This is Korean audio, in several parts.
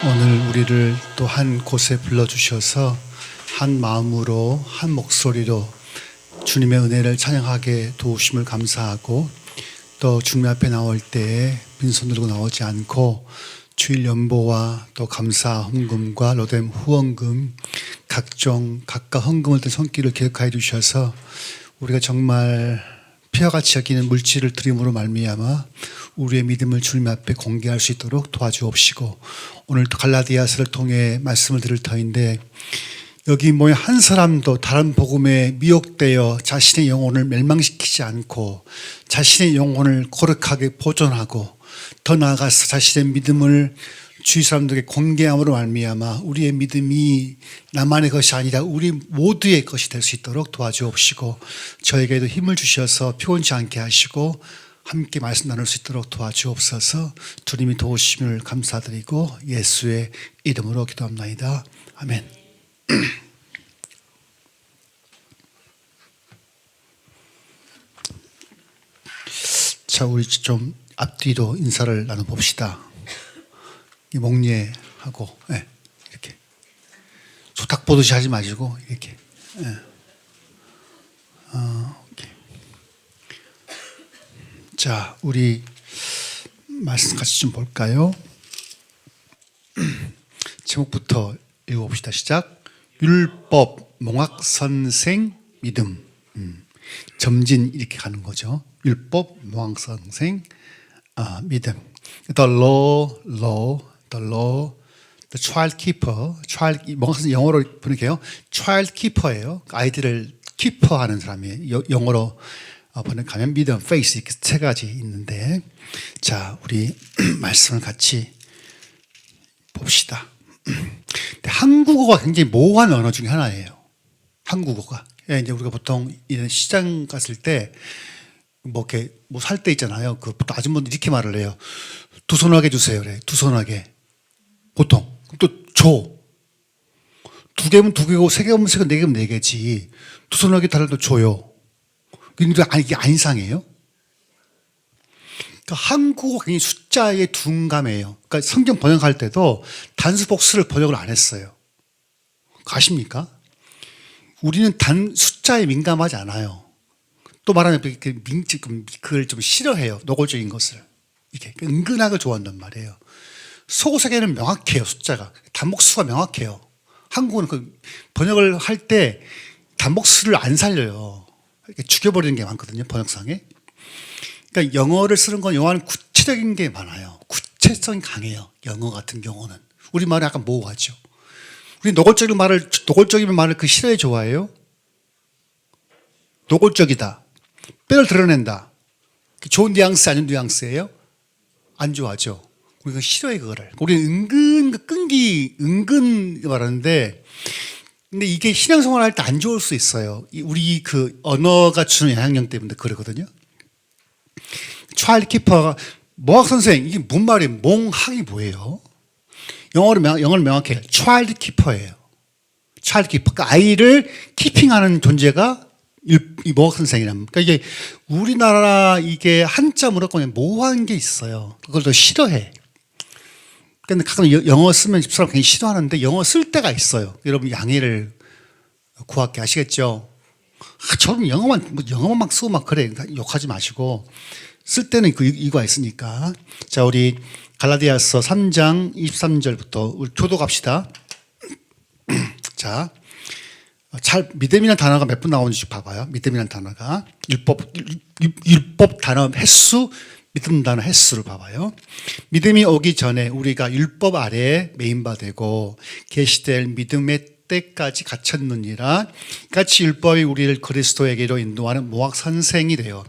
오늘 우리를 또 한 곳에 불러주셔서 한 마음으로 한 목소리로 주님의 은혜를 찬양하게 도우심을 감사하고, 또 주님 앞에 나올 때에 빈손 들고 나오지 않고 주일 연보와 또 감사 헌금과 로뎀 후원금, 각종 각각 헌금을 든 손길을 기억하여 주셔서 우리가 정말 피와 같이 여기는 물질을 드림으로 말미암아 우리의 믿음을 주님 앞에 공개할 수 있도록 도와주옵시고, 오늘 또 갈라디아서를 통해 말씀을 드릴 터인데, 여기 모인 한 사람도 다른 복음에 미혹되어 자신의 영혼을 멸망시키지 않고 자신의 영혼을 거룩하게 보존하고, 더 나아가서 자신의 믿음을 주위 사람들에게 공개함으로 말미암아 우리의 믿음이 나만의 것이 아니라 우리 모두의 것이 될 수 있도록 도와주옵시고, 저에게도 힘을 주셔서 피곤치 않게 하시고 함께 말씀 나눌 수 있도록 도와주옵소서. 주님이 도우심을 감사드리고 예수의 이름으로 기도합나이다. 아멘. 자, 우리 좀 앞뒤로 인사를 나눠봅시다. 이 목례하고, 네, 이렇게 소탁 보듯이 하지 마시고 이렇게. 네. 오케이. 자, 우리 말씀 같이 좀 볼까요? 제목부터 읽어봅시다. 시작. 율법, 몽학선생, 믿음. 점진 이렇게 가는 거죠. 율법, 몽학선생, 믿음. The law, the child keeper. 몽학선생 영어로 번역해요. child keeper예요. 아이들을 키퍼하는 사람이에요. 영어로 번역하면 믿음, faith 이렇게 세 가지 있는데, 자, 우리 말씀을 같이 봅시다. 한국어가 굉장히 모호한 언어 중에 하나예요. 한국어가. 이제 우리가 보통 이런 시장 갔을 때 뭐 이렇게 뭐 살 때 있잖아요. 그 보통 아줌마들 이렇게 말을 해요. 두 손하게 주세요. 그래. 두 손하게. 보통. 또 줘. 두 개면 두 개고 세 개면 세 개, 네 개면 네 개지. 두 손하게 달라도 줘요. 근데 이게 안 이상해요? 그러니까 한국어 굉장히 숫자에 둔감해요. 그러니까 성경 번역할 때도 단수 복수를 번역을 안 했어요. 아십니까? 우리는 숫자에 민감하지 않아요. 또 말하면 그걸 좀 싫어해요. 노골적인 것을. 이게 은근하게 좋아한단 말이에요. 속세계는 명확해요. 숫자가. 단목수가 명확해요. 한국은 그 번역을 할 때 단목수를 안 살려요. 죽여버리는 게 많거든요. 번역상에. 그러니까 영어를 쓰는 건 영어는 구체적인 게 많아요. 구체성이 강해요. 영어 같은 경우는. 우리말은 약간 모호하죠. 우리 노골적인 말을 그 싫어해 좋아해요? 노골적이다. 뼈를 드러낸다. 좋은 뉘앙스 아닌 뉘앙스예요? 안 좋아하죠. 우리가 싫어해 그거를. 우리는 은근 말하는데, 근데 이게 신앙생활 할 때 안 좋을 수 있어요. 우리 그 언어가 주는 영향력 때문에 그러거든요. 차일드 키퍼가 몽학 선생, 이게 뭔 말이에요? 몽학이 뭐예요? 영어를 명확해요. 차일드 키퍼예요. 차일드 키퍼. 그러니까 아이를 키핑하는 존재가 이 몽학 선생이란. 그러니까 이게 우리나라 이게 한자 무조건 모호한 게 있어요. 그걸 더 싫어해. 근데 가끔 영어 쓰면 집사람 굉장히 싫어하는데 영어 쓸 때가 있어요. 여러분 양해를 구할게. 아시겠죠? 저는 영어만 막 쓰고 막 그래. 욕하지 마시고. 쓸 때는 이거가 있으니까. 자, 우리 갈라디아서 3장 23절부터 우리 교도 갑시다. 자, 믿음이라는 단어가 몇 번 나오는지 봐봐요. 믿음이라는 단어가. 율법 단어 횟수, 믿음 단어 횟수를 봐봐요. 믿음이 오기 전에 우리가 율법 아래에 메인바되고 계시될 믿음의 때까지 갇혔느니라. 같이 율법이 우리를 그리스도에게로 인도하는 몽학 선생이 되어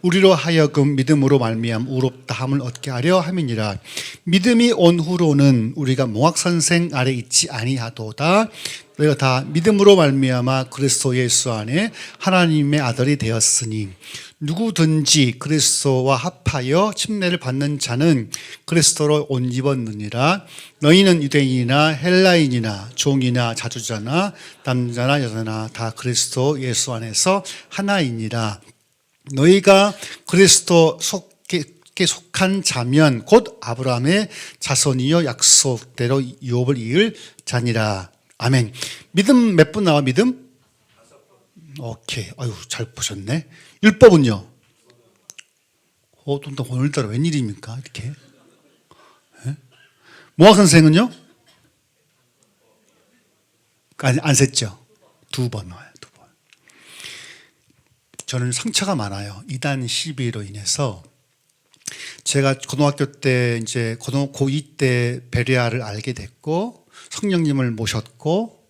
우리로 하여금 믿음으로 말미암 의롭다함을 얻게 하려 함이니라. 믿음이 온 후로는 우리가 몽학 선생 아래 있지 아니하도다. 너희가 다 믿음으로 말미암아 그리스도 예수 안에 하나님의 아들이 되었으니, 누구든지 그리스도와 합하여 침례를 받는 자는 그리스도로 옷 입었느니라. 너희는 유대인이나 헬라인이나 종이나 자주자나 남자나 여자나 다 그리스도 예수 안에서 하나이니라. 너희가 그리스도 속에 이삭에게 속한 자면 곧 아브라함의 자손이요 약속대로 유업을 이을 자니라. 아멘. 믿음 몇 분 나와 믿음? 오케이. 아유 잘 보셨네. 율법은요? 또 오늘따라 웬일입니까? 이렇게. 네? 모학 선생은요? 안 셌죠? 2번 나와요. 2번. 저는 상처가 많아요. 이단 시비로 인해서. 제가 고등학교 때 이제 고2 때 베레아를 알게 됐고 성령님을 모셨고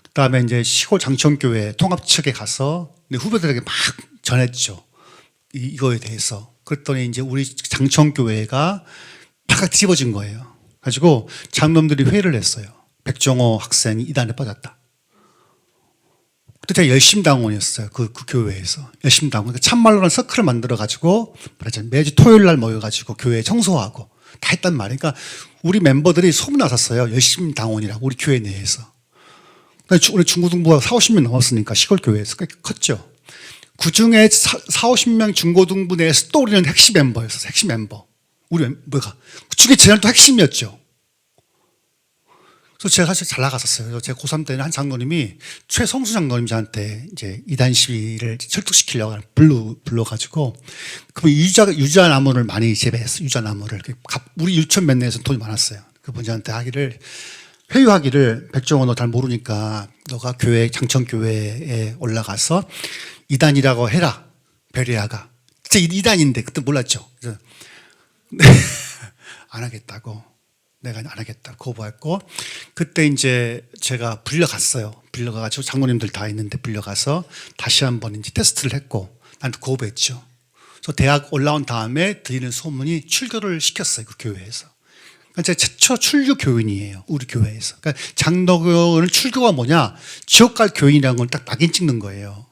그다음에 이제 시골 장천교회 통합 측에 가서 후배들에게 막 전했죠. 이거에 대해서. 그랬더니 이제 우리 장천교회가 팍 뒤집어진 거예요. 가지고 장놈들이 회의를 했어요. 백종호 학생이 이단에 빠졌다. 그때 제가 열심당원이었어요. 그 교회에서. 열심당원. 그러니까 참말로는 서클을 만들어가지고 매주 토요일 날 모여가지고 교회 청소하고 다 했단 말이에요. 그러니까 우리 멤버들이 소문났었어요. 열심당원이라고 우리 교회 내에서. 우리 중고등부가 40~50명 넘었으니까 시골교회에서 꽤 컸죠. 그 중에 40~50명 중고등부 내에서 또 우리는 핵심 멤버였어요. 핵심 멤버. 우리 뭐가. 그 중에 저는 또 핵심이었죠. 그래서 제가 사실 잘 나갔었어요. 그래서 제가 고3 때는 한 장로님이 최성수 장로님 저한테 이제 이단 시위를 설득시키려고 불러가지고 그 유자나무를 많이 재배했어요. 유자나무를. 우리 유천 맨내에서 돈이 많았어요. 그분 저한테 회유하기를 백종원 너 잘 모르니까 너가 장천교회에 올라가서 이단이라고 해라. 베레아가. 진짜 이단인데 그때 몰랐죠. 그래서 안 하겠다고. 내가 안 하겠다. 거부했고 그때 이제 제가 불려갔어요. 불려가가지고 장로님들 다 있는데 불려가서 다시 한번 이제 테스트를 했고 나한테 거부했죠. 그래서 대학 올라온 다음에 들리는 소문이 출교를 시켰어요. 그 교회에서. 그러니까 제가 최초 출교 교인이에요. 우리 교회에서. 그러니까 장로교는 출교가 뭐냐? 지옥 갈 교인이라는 걸 딱 낙인 찍는 거예요.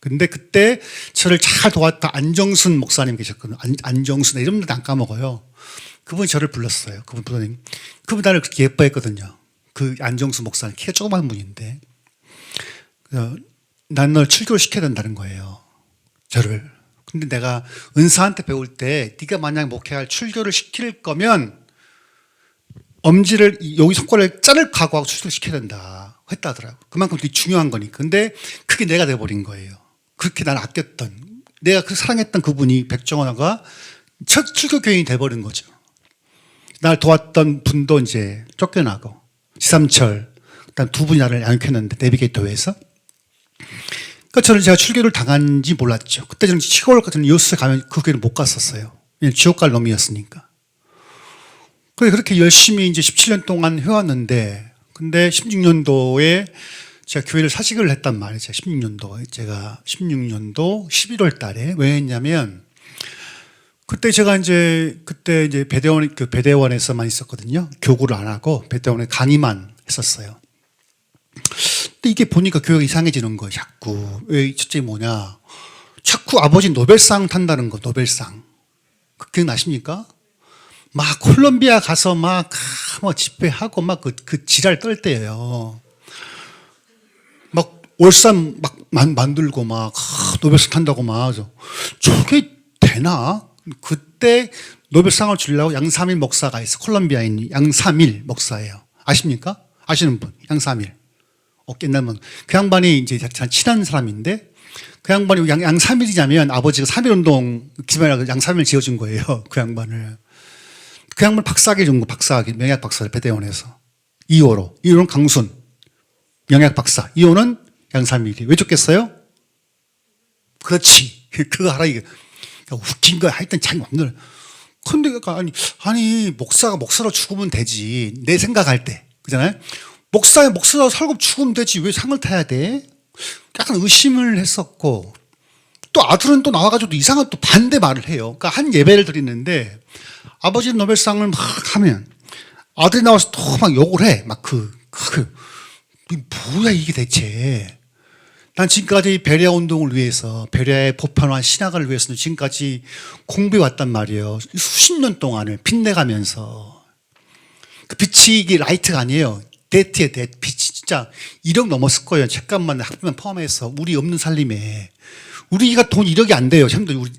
근데 그때 저를 잘 도왔던 안정순 목사님 계셨거든요. 안정순 이름도 안 까먹어요. 그분이 저를 불렀어요. 그분 나를 그렇게 예뻐했거든요. 그 안정순 목사님 키가 조그만 분인데 난 널 출교를 시켜야 된다는 거예요. 저를. 근데 내가 은사한테 배울 때 네가 만약 목회할 출교를 시킬 거면 엄지를 여기 손가락을 자를 각오하고 출교를 시켜야 된다 했다더라고. 그만큼 되게 중요한 거니까. 근데 그게 내가 돼버린 거예요. 그렇게 날 아꼈던 내가 그 사랑했던 그분이 백종원아가 첫 출교 교인이 돼버린 거죠. 날 도왔던 분도 이제 쫓겨나고 지삼철 그다음 두 분이 나를 양육했는데 내비게이터회에서. 그러니까 저는 제가 출교를 당한지 몰랐죠. 그때 저는 시골 같은 요스에 가면 그 교회를 못 갔었어요. 그냥 지옥 갈 놈이었으니까. 그렇게 열심히 이제 17년 동안 해왔는데, 근데 16년도에 제가 교회를 사직을 했단 말이에요. 16년도. 제가 16년도 11월 달에. 왜 했냐면, 그때 제가 그때 배대원에서만 있었거든요. 교구를 안 하고, 배대원에 강의만 했었어요. 근데 이게 보니까 교회가 이상해지는 거예요. 자꾸. 왜, 첫째 뭐냐. 자꾸 아버지 노벨상 탄다는 거, 노벨상. 그 기억나십니까? 막 콜롬비아 가서 막 집회하고 막 그 지랄 떨 때예요. 막 월산 막 만들고 막 노벨상 탄다고 막 저게 되나? 그때 노벨상을 주려고 양삼일 목사가 있어. 콜롬비아인 양삼일 목사예요. 아십니까? 아시는 분? 양삼일. 옛날면 그 양반이 이제 친한 사람인데 그 양반이 양삼일이냐면 아버지가 3.1운동 기반이라고 양삼일 지어준 거예요. 그 양반을. 그 양반 박사학위 준 거, 박사학위, 명예학 박사를 배대원에서. 2호는 강순, 명예학 박사. 2호는 양삼일이. 왜 줬겠어요? 그렇지. 그거 하라, 이게. 웃긴 거야. 하여튼 자기 맘대로. 근데, 아니, 목사가 목사로 죽으면 되지. 내 생각할 때. 그잖아요? 목사로 살고 죽으면 되지. 왜 상을 타야 돼? 약간 의심을 했었고, 또 아들은 또 나와가지고 이상한 또 반대 말을 해요. 그러니까 한 예배를 드리는데, 아버지 노벨상을 막 하면 아들이 나와서 또 막 욕을 해. 막 뭐야 이게 대체. 난 지금까지 베레아 운동을 위해서 베레아의 보편화 신학을 위해서는 지금까지 공부해 왔단 말이에요. 수십 년 동안을 빚내가면서. 그 빛이 이게 라이트가 아니에요. 데트의 데트. 빛이 진짜 1억 넘었을 거예요. 책값만 학비만 포함해서 우리 없는 살림에. 우리가 돈 1억이 안 돼요.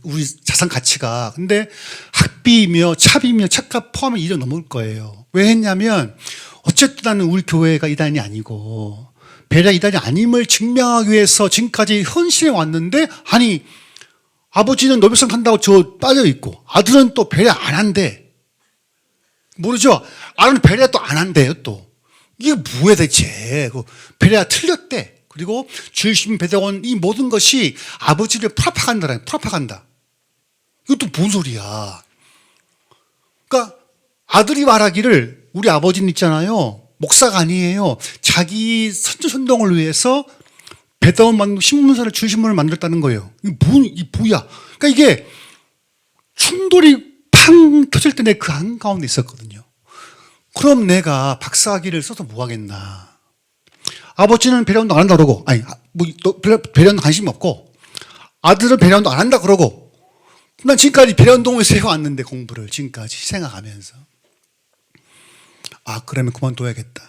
우리 자산 가치가. 근데 학비며 차비며 책값 포함해 1억 넘을 거예요. 왜 했냐면 어쨌든 나는 우리 교회가 이단이 아니고 배려 이단이 아님을 증명하기 위해서 지금까지 헌신해 왔는데, 아니 아버지는 노벨상 탄다고 저 빠져 있고 아들은 또 배려 안 한대. 모르죠? 아들은 배려 또 안 한대요. 또 이게 뭐야 대체. 배려가 틀렸대. 그리고 주일시민 배대원 이 모든 것이 아버지를 프라파간다라는 프라파간다. 이것도 뭔 소리야. 그러니까 아들이 말하기를 우리 아버지는 있잖아요. 목사가 아니에요. 자기 선조선동을 위해서 배대원 만들고 신문사를 주일신문을 만들었다는 거예요. 이게 뭐야. 그러니까 이게 충돌이 팡 터질 때 내 그 한가운데 있었거든요. 그럼 내가 박사학위를 써서 뭐 하겠나. 아버지는 배려운동 안 한다 그러고, 아니, 배려운동 관심이 없고, 아들은 배려운동 안 한다 그러고, 난 지금까지 배려운동에서 해왔는데 공부를 지금까지 생각하면서. 그러면 그만둬야겠다.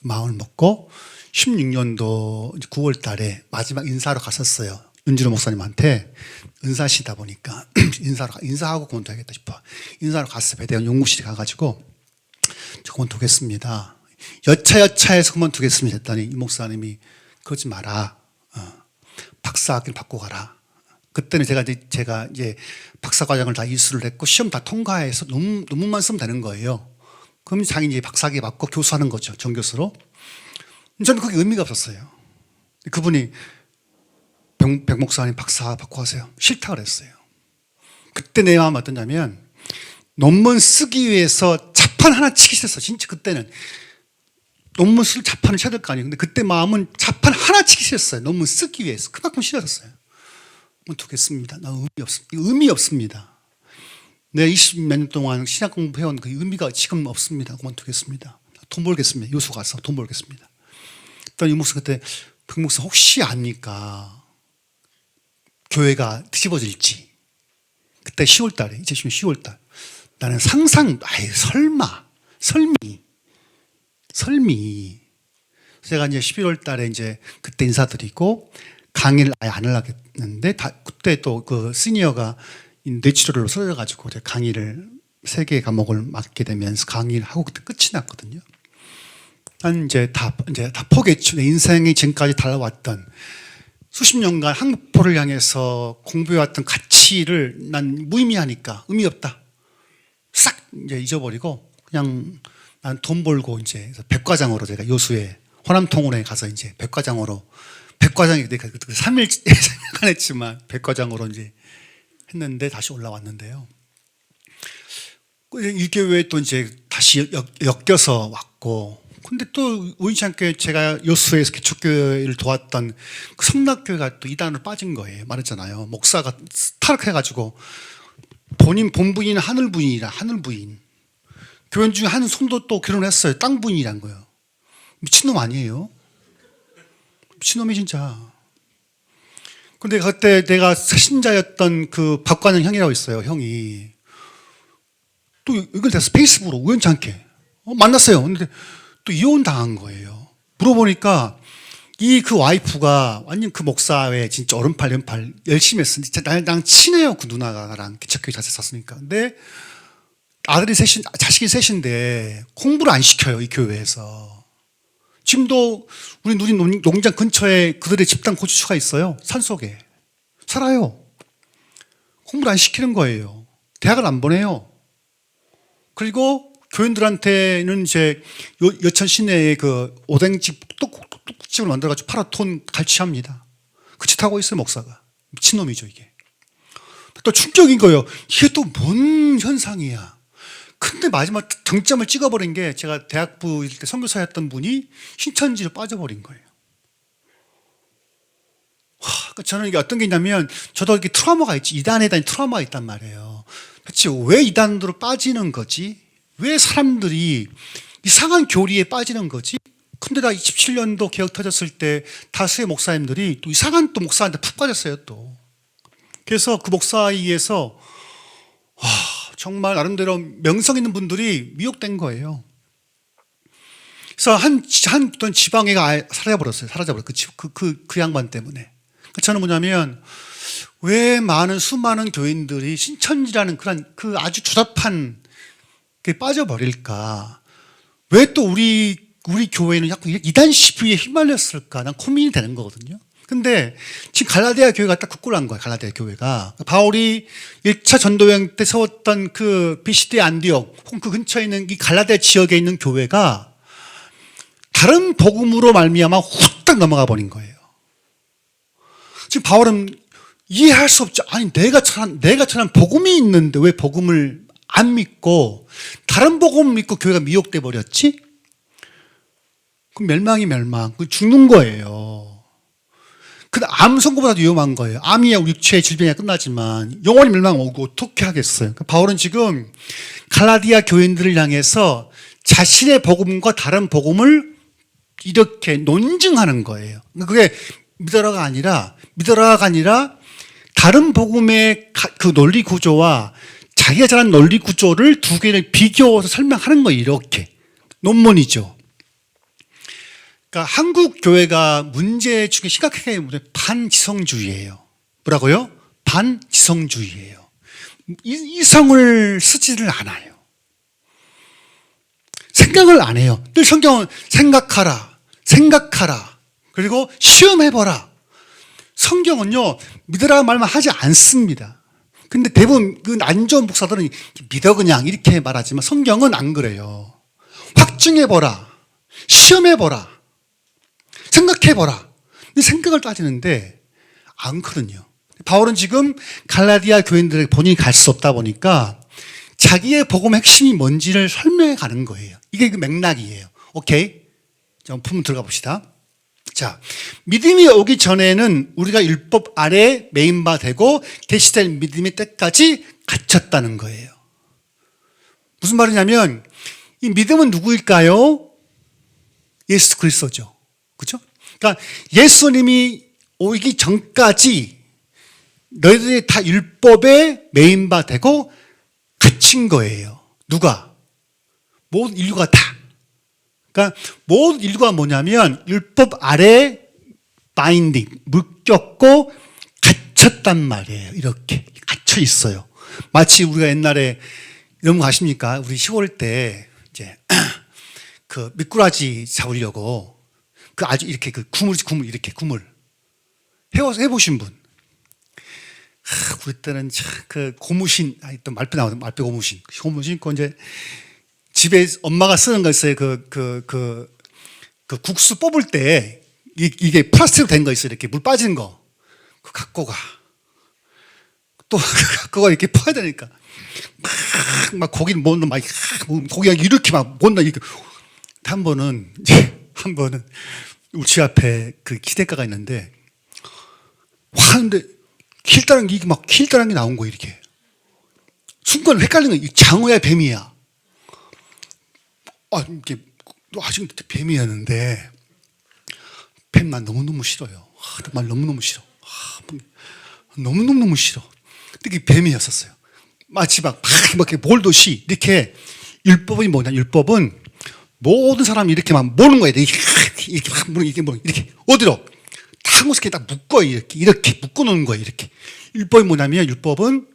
마음을 먹고, 16년도 9월 달에 마지막 인사로 갔었어요. 윤진호 목사님한테. 은사시다 보니까, 인사하고 그만둬야겠다 싶어. 인사로 갔어. 배대원 연구실에 가가지고, 저 그만두겠습니다. 여차여차해서 그만두겠습니다 했더니 이 목사님이 그러지 마라. 박사학위를 받고 가라. 그때는 제가 이제 박사과정을 다 이수를 했고 시험 다 통과해서 논문만 쓰면 되는 거예요. 그럼 자기 이제 박사학위 받고 교수하는 거죠. 정교수로. 저는 그게 의미가 없었어요. 그분이 백 목사님 박사 받고 가세요. 싫다 그랬어요. 그때 내 마음은 어떠냐면 논문 쓰기 위해서 자판 하나 치기 싫었어. 진짜 그때는. 논문 쓸 자판을 쳐야 될 거 아니에요. 근데 그때 마음은 자판 하나 치기 싫었어요. 논문 쓰기 위해서. 그만큼 싫었어요. 두겠습니다. 나 의미 없습니다. 내가 20몇 년 동안 신학 공부해온 그 의미가 지금 없습니다. 그만두겠습니다. 돈 벌겠습니다. 요수 가서 돈 벌겠습니다. 그랬더니 이 목사 그때 백 목사 혹시 압니까? 교회가 뒤집어질지. 그때 10월 달에 2010년 10월 달. 나는 설미. 제가 이제 11월 달에 이제 그때 인사드리고 강의를 아예 안 하려고 했는데 그때 또 그 시니어가 뇌치료로 쓰러져가지고 강의를 3개의 과목을 맡게 되면서 강의를 하고 그때 끝이 났거든요. 난 이제 다 포기했죠. 내 인생이 지금까지 달아왔던 수십 년간 한국포를 향해서 공부해왔던 가치를 난 무의미하니까 의미 없다. 싹 이제 잊어버리고 그냥 난 돈 벌고 이제 백과장으로 제가 요수에 호남통운에 가서 이제 백과장이 내가 3일 생각 했지만 백과장으로 이제 했는데 다시 올라왔는데요. 이 교회에 또 이제 다시 엮여서 왔고, 근데 또 우연치 않게 제가 요수에서 개척교회를 도왔던 그 성락교회가 또 이단으로 빠진 거예요. 말했잖아요. 목사가 타락해가지고 본부인 하늘부인. 교회 중에 한 성도 또 결혼했어요. 땅 부인이란 거예요. 미친놈 아니에요? 미친놈이 진짜. 근데 그때 내가 신자였던 그 박관영 형이라고 있어요. 형이 또 이걸 내가 페이스북으로 우연치 않게 만났어요. 근데 또 이혼 당한 거예요. 물어보니까 그 와이프가 완전 그 목사회 진짜 오른팔 왼팔 열심히 했어. 진짜 나랑 친해요. 그 누나가 나랑 개척교회 자세 샀으니까. 근데 자식이 셋인데 공부를 안 시켜요. 이 교회에서. 지금도 우리 누리 농장 근처에 그들의 집단 고추가 있어요. 산속에 살아요. 공부를 안 시키는 거예요. 대학을 안 보내요. 그리고 교인들한테는 이제 여천 시내에 그 오뎅집 떡국집을 만들어가지고 팔아 돈 갈취합니다. 그 짓 하고 있어요. 목사가. 미친놈이죠 이게. 또 충격인 거예요. 이게 또 뭔 현상이야. 근데 마지막 정점을 찍어버린 게 제가 대학부일 때 선교사였던 분이 신천지로 빠져버린 거예요. 그러니까 저는 이게 어떤 게 있냐면 저도 이렇게 트라우마가 있지. 이단에 대한 트라우마가 있단 말이에요. 대체 왜 이단으로 빠지는 거지? 왜 사람들이 이상한 교리에 빠지는 거지? 근데 나 27년도 개혁 터졌을 때 다수의 목사님들이 또 이상한 또 목사한테 푹 빠졌어요 또. 그래서 그 목사에 의해서 정말 나름대로 명성 있는 분들이 미혹된 거예요. 그래서 한 지방애가 사라져버렸어요. 그 양반 때문에. 저는 뭐냐면 왜 많은 수많은 교인들이 신천지라는 그런 그 아주 조잡한 게 빠져버릴까? 왜 또 우리 교회는 자꾸 이단 시비에 휘말렸을까? 난 고민이 되는 거거든요. 근데 지금 갈라디아 교회가 딱 굳건한 거예요. 갈라디아 교회가 바울이 1차 전도여행 때 세웠던 그 비시드 안디옥 혹은 그 근처에 있는 이 갈라디아 지역에 있는 교회가 다른 복음으로 말미암아 후딱 넘어가 버린 거예요. 지금 바울은 이해할 수 없죠. 아니 내가 전한 복음이 있는데 왜 복음을 안 믿고 다른 복음을 믿고 교회가 미혹돼 버렸지? 그럼 멸망이 멸망. 그 죽는 거예요. 근데 암 선고보다도 위험한 거예요. 암이야 우리 육체의 질병이 끝나지만 영원히 멸망 오고 어떻게 하겠어요? 그러니까 바울은 지금 갈라디아 교인들을 향해서 자신의 복음과 다른 복음을 이렇게 논증하는 거예요. 그게 믿어라가 아니라 다른 복음의 그 논리 구조와 자기가 잘한 논리 구조를 두 개를 비교해서 설명하는 거예요. 이렇게 논문이죠. 그러니까 한국 교회가 문제 중에 심각하게 반지성주의예요. 뭐라고요? 반지성주의예요. 이성을 쓰지를 않아요. 생각을 안 해요. 늘 성경은 생각하라. 그리고 시험해보라. 성경은요, 믿으라는 말만 하지 않습니다. 근데 대부분 그 안 좋은 목사들은 믿어 그냥 이렇게 말하지만 성경은 안 그래요. 확증해보라. 시험해보라. 생각해보라. 근데 생각을 따지는데 않거든요. 바울은 지금 갈라디아 교인들에게 본인이 갈 수 없다 보니까 자기의 복음의 핵심이 뭔지를 설명해 가는 거예요. 이게 그 맥락이에요. 오케이? 좀 품을 들어가 봅시다. 자, 믿음이 오기 전에는 우리가 율법 아래 매인바 되고 계시될 믿음의 때까지 갇혔다는 거예요. 무슨 말이냐면 이 믿음은 누구일까요? 예수 그리스도죠. 그렇죠? 그러니까 예수님이 오기 전까지 너희들이 다 율법에 매인바 되고 갇힌 거예요. 누가? 모든 인류가 다. 그러니까 모든 인류가 뭐냐면 율법 아래 바인딩, 묶였고 갇혔단 말이에요. 이렇게 갇혀 있어요. 마치 우리가 옛날에 이런 거 아십니까? 우리 시골 때 이제 그 미꾸라지 잡으려고 그 아주 이렇게 그 구물 이렇게 구물 해보신 분? 우리 때는 그 고무신, 또 말뼈 나오는 말뼈 고무신 그 이제 집에 엄마가 쓰는 거 있어요. 그 국수 뽑을 때 이게 플라스틱으로 된 거 있어요. 이렇게 물 빠지는 거. 그 갖고 가. 또 갖고 가 이렇게 퍼야 되니까 막 고기를 못 넣어 막 고기가 이렇게 막 못 넣어 이렇게. 한 번은 우리 집 앞에 그 기대가가 있는데 하는데 킬다란 게 나온 거예요. 이렇게 순간 헷갈리는 거예요. 장어야 뱀이야. 이게 아직 뱀이었는데 뱀 난 너무너무 싫어요. 난 너무너무 싫어. 너무너무 싫어. 근데 그게 뱀이었었어요. 마치 막 몰듯이 이렇게. 율법이 뭐냐? 율법은 모든 사람이 이렇게 막 모는 거야. 이렇게 어디로? 한 곳에 딱 묶어요. 이렇게 묶어놓는 거예요. 이렇게. 율법이 뭐냐면 율법은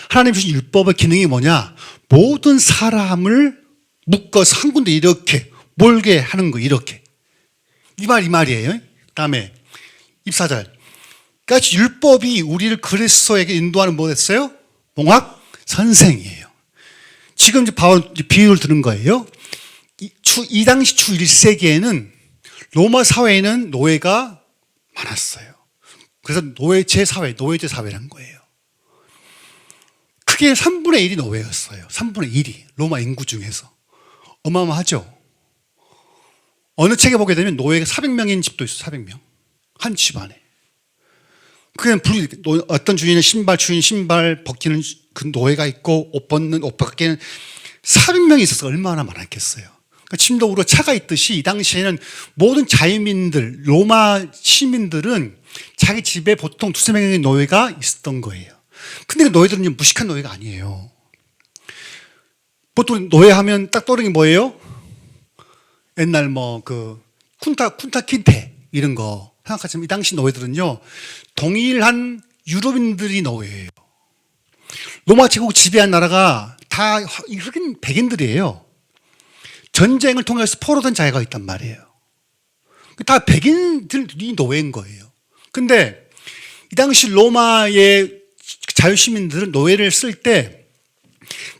하나님 주신 율법의 기능이 뭐냐? 모든 사람을 묶어서 한 군데 이렇게 몰게 하는 거 이렇게. 이 말이에요. 다음에 24절. 그러니까 율법이 우리를 그리스도에게 인도하는 뭐였어요? 몽학 선생이에요. 지금 이제 바울 비유를 드는 거예요. 이 당시 주 1세기에는 로마 사회에는 노예가 많았어요. 그래서 노예제 사회라는 거예요. 크게 3분의 1이 노예였어요. 3분의 1이 로마 인구 중에서. 어마어마하죠. 어느 책에 보게 되면 노예가 400명인 집도 있어요. 400명. 한 집안에. 그냥 어떤 주인은 신발 벗기는 그 노예가 있고 옷 벗기는 400명이 있어서 얼마나 많았겠어요. 그러니까 침도우로 차가 있듯이 이 당시에는 모든 자유민들, 로마 시민들은 자기 집에 보통 2-3명의 노예가 있었던 거예요. 근데 그 노예들은 무식한 노예가 아니에요. 보통 노예하면 딱 떠오르는 게 뭐예요? 옛날 쿤타 킨테 이런 거 생각하시면 이 당시 노예들은요, 동일한 유럽인들이 노예예요. 로마 제국 지배한 나라가 다 흑인 백인들이에요. 전쟁을 통해서 포로된 자유가 있단 말이에요. 다 백인들이 노예인 거예요. 근데 이 당시 로마의 자유시민들은 노예를 쓸 때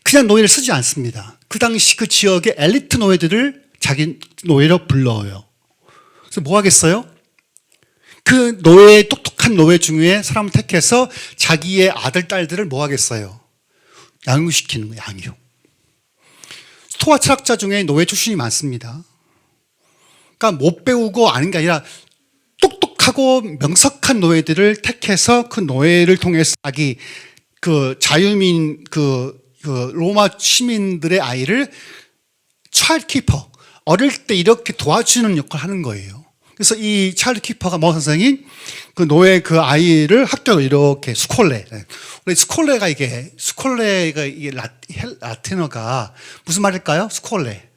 그냥 노예를 쓰지 않습니다. 그 당시 그 지역의 엘리트 노예들을 자기 노예로 불러요. 그래서 뭐 하겠어요? 그 노예, 똑똑한 노예 중에 사람을 택해서 자기의 아들, 딸들을 뭐 하겠어요? 양육시키는 거예요, 양육. 스토아 철학자 중에 노예 출신이 많습니다. 그러니까 못 배우고 아닌 게 아니라 똑똑하고 명석한 노예들을 택해서 그 노예를 통해서 자기 그 자유민, 로마 시민들의 아이를 차일드 키퍼, 어릴 때 이렇게 도와주는 역할을 하는 거예요. 그래서 이 차일드 키퍼가 뭐 선생이 그 노예 그 아이를 학교로 이렇게 스콜레. 우리 스콜레가 이게 라틴어가 무슨 말일까요? 스콜레.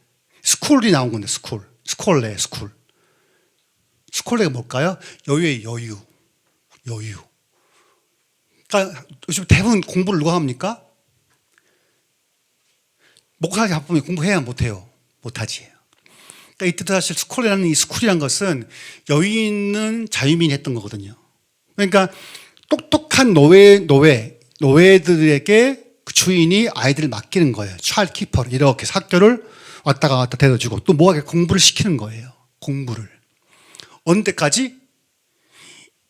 스쿨이 나온 건데 스쿨. 스콜레, 스쿨. 스콜레가 뭘까요? 여유의 여유. 여유. 그러니까 요즘 대부분 공부를 누가 합니까? 목사님 바쁘면 공부해야 못해요. 못하지. 그러니까 이때도 사실 스쿨이라는 이 스쿨이란 것은 여유 있는 자유민이 했던 거거든요. 그러니까 똑똑한 노예들에게 그 주인이 아이들을 맡기는 거예요. 차일드 키퍼로 이렇게 학교를 왔다 갔다 데려주고 또 뭐하게 공부를 시키는 거예요. 공부를. 어느 때까지?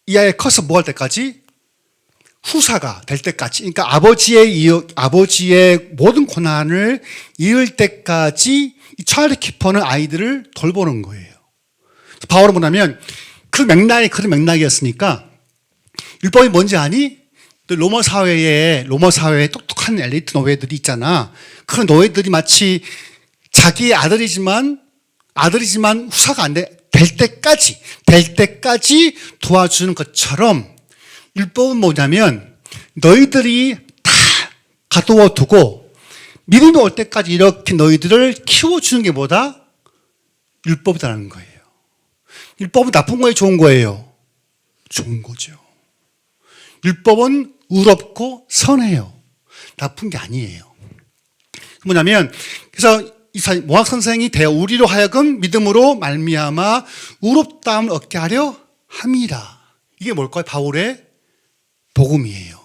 이 아이 커서 뭐 할 때까지? 후사가 될 때까지. 그러니까 아버지의 모든 고난을 이을 때까지 이 차일드 키퍼는 아이들을 돌보는 거예요. 바울은 뭐냐면 그 맥락이 그런 맥락이었으니까 율법이 뭔지 아니? 로마 사회에 똑똑한 엘리트 노예들이 있잖아. 그런 노예들이 마치 자기의 아들이지만 후사가 안 될 때까지 도와주는 것처럼 율법은 뭐냐면 너희들이 다 가둬 두고 믿음이 올 때까지 이렇게 너희들을 키워주는 게 뭐다? 율법이라는 거예요. 율법은 나쁜 거예요? 좋은 거예요? 좋은 거죠. 율법은 의롭고 선해요. 나쁜 게 아니에요. 뭐냐면 그래서 모학 선생이 우리로 하여금 믿음으로 말미암아 의롭다함을 얻게 하려 함이라. 이게 뭘까요? 바울의 복음이에요.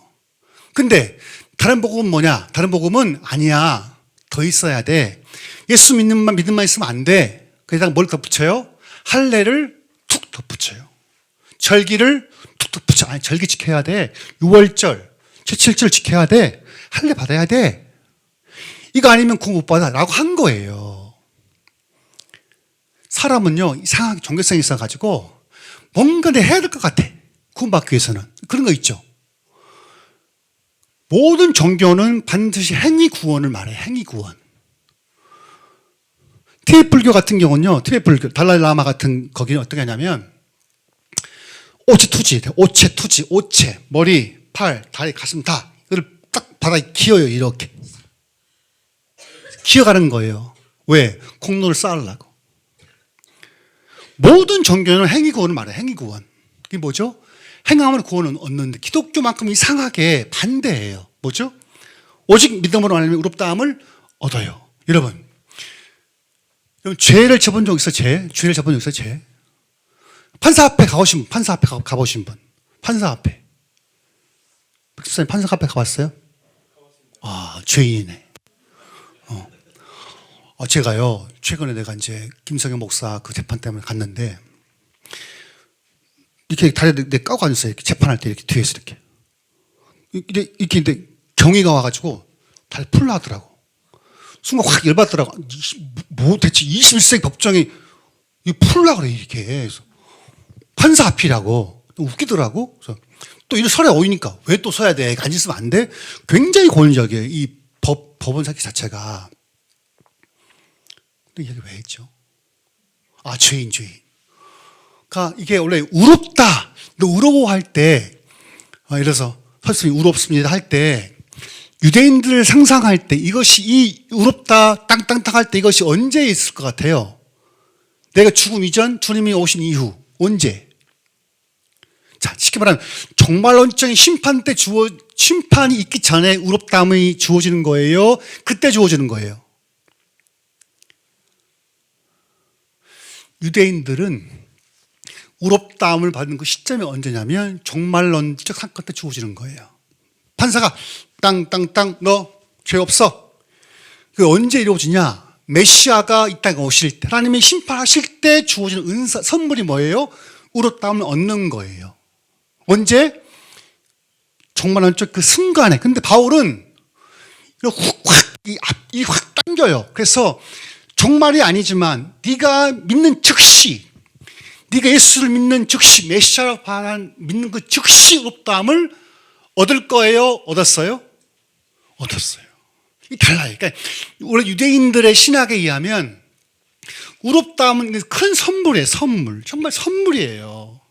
근데 다른 복음은 뭐냐? 다른 복음은 아니야. 더 있어야 돼. 예수 믿음만 있으면 안 돼. 그래서 뭘 덧붙여요? 할례를 툭 덧붙여요. 절기를 툭 덧붙여. 아니, 절기 지켜야 돼. 6월절, 제7절 지켜야 돼. 할례 받아야 돼. 이거 아니면 구원 못 받아. 라고 한 거예요. 사람은요, 이상하게 종교성이 있어가지고 뭔가 해야 될 것 같아. 구원받기 위해서는. 그런 거 있죠. 모든 종교는 반드시 행위 구원을 말해요. 행위 구원. 티베트 불교 같은 경우는요, 티베트 불교, 달라이라마 같은 거기는 어떻게 하냐면, 오체, 머리, 팔, 다리, 가슴 다, 이걸 딱 바닥에 기어요, 이렇게. 기어가는 거예요. 왜? 공로를 쌓으려고. 모든 종교는 행위 구원을 말해요, 행위 구원. 이게 뭐죠? 행함으로 구원은 얻는데 기독교만큼 이상하게 반대예요. 뭐죠? 오직 믿음으로 하나님의 의롭다함을 얻어요. 여러분 죄를 져본 적 있어요? 죄를 져본 적 있어요? 판사 앞에 가보신 분. 판사 앞에. 박사님 판사 앞에 가봤어요? 아, 죄인이네. 제가요, 최근에 내가 이제 김성현 목사 그 재판 때문에 갔는데, 이렇게 다리를 내 까고 앉았어요. 이렇게 재판할 때 이렇게 뒤에서 이렇게. 이렇게 근데 경위가 와가지고 다리 풀라 하더라고. 순간 확 열받더라고. 뭐 대체 21세기 법정이 풀라 그래, 이렇게. 그래서 판사 앞이라고. 웃기더라고. 그래서 또 이런 설에 오이니까 왜 또 서야 돼? 앉으면 안 돼? 굉장히 권위적이에요. 이 법원 사기 자체가. 근데 이게 왜 했죠? 아, 죄인. 그러니까 이게 원래 의롭다. 너 의로워할 때, 예를 들어서 설수님 의롭습니다 할 때, 유대인들을 상상할 때 이것이 이 의롭다 땅땅땅 할 때 이것이 언제 있을 것 같아요? 내가 죽음 이전, 주님이 오신 이후 언제? 쉽게 말하면 종말론적인 심판이 있기 전에 의롭다함이 주어지는 거예요? 그때 주어지는 거예요? 유대인들은 의롭다함을 받는 그 시점이 언제냐면 종말론적 사건 때 주어지는 거예요. 판사가 땅 너 죄 없어. 그게 언제 이루어지냐? 메시아가 이 땅에 오실 때, 하나님이 심판하실 때 주어지는 선물이 뭐예요? 의롭다함을 얻는 거예요. 언제? 종말론적 그 순간에. 근데 바울은 이 확 당겨요. 그래서 종말이 아니지만 네가 믿는 즉시, 네가 예수를 믿는 즉시, 메시아를 믿는 그 즉시 의롭다함을 얻을 거예요? 얻었어요? 얻었어요. 이 달라요. 그러니까 원래 유대인들의 신학에 의하면 의롭다함은 큰 선물이에요. 선물. 정말 선물이에요.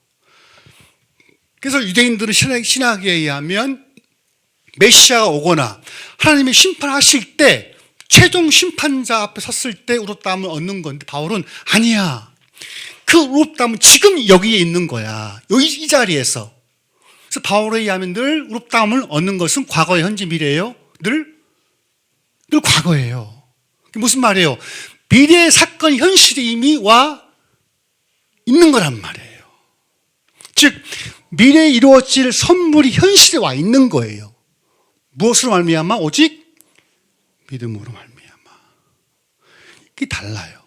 그래서 유대인들은 신학에 의하면 메시아가 오거나 하나님이 심판하실 때 최종 심판자 앞에 섰을 때 의롭다함을 얻는 건데 바울은 아니야. 그 의롭다함은 지금 여기에 있는 거야. 여기 이 자리에서. 그래서 바울에 의하면 늘 의롭다함을 얻는 것은 과거, 현재, 미래예요. 늘 과거예요. 무슨 말이에요? 미래의 사건이 현실에 이미 와 있는 거란 말이에요. 즉 미래에 이루어질 선물이 현실에 와 있는 거예요. 무엇으로 말미암아? 오직 믿음으로 말미암아. 이게 달라요.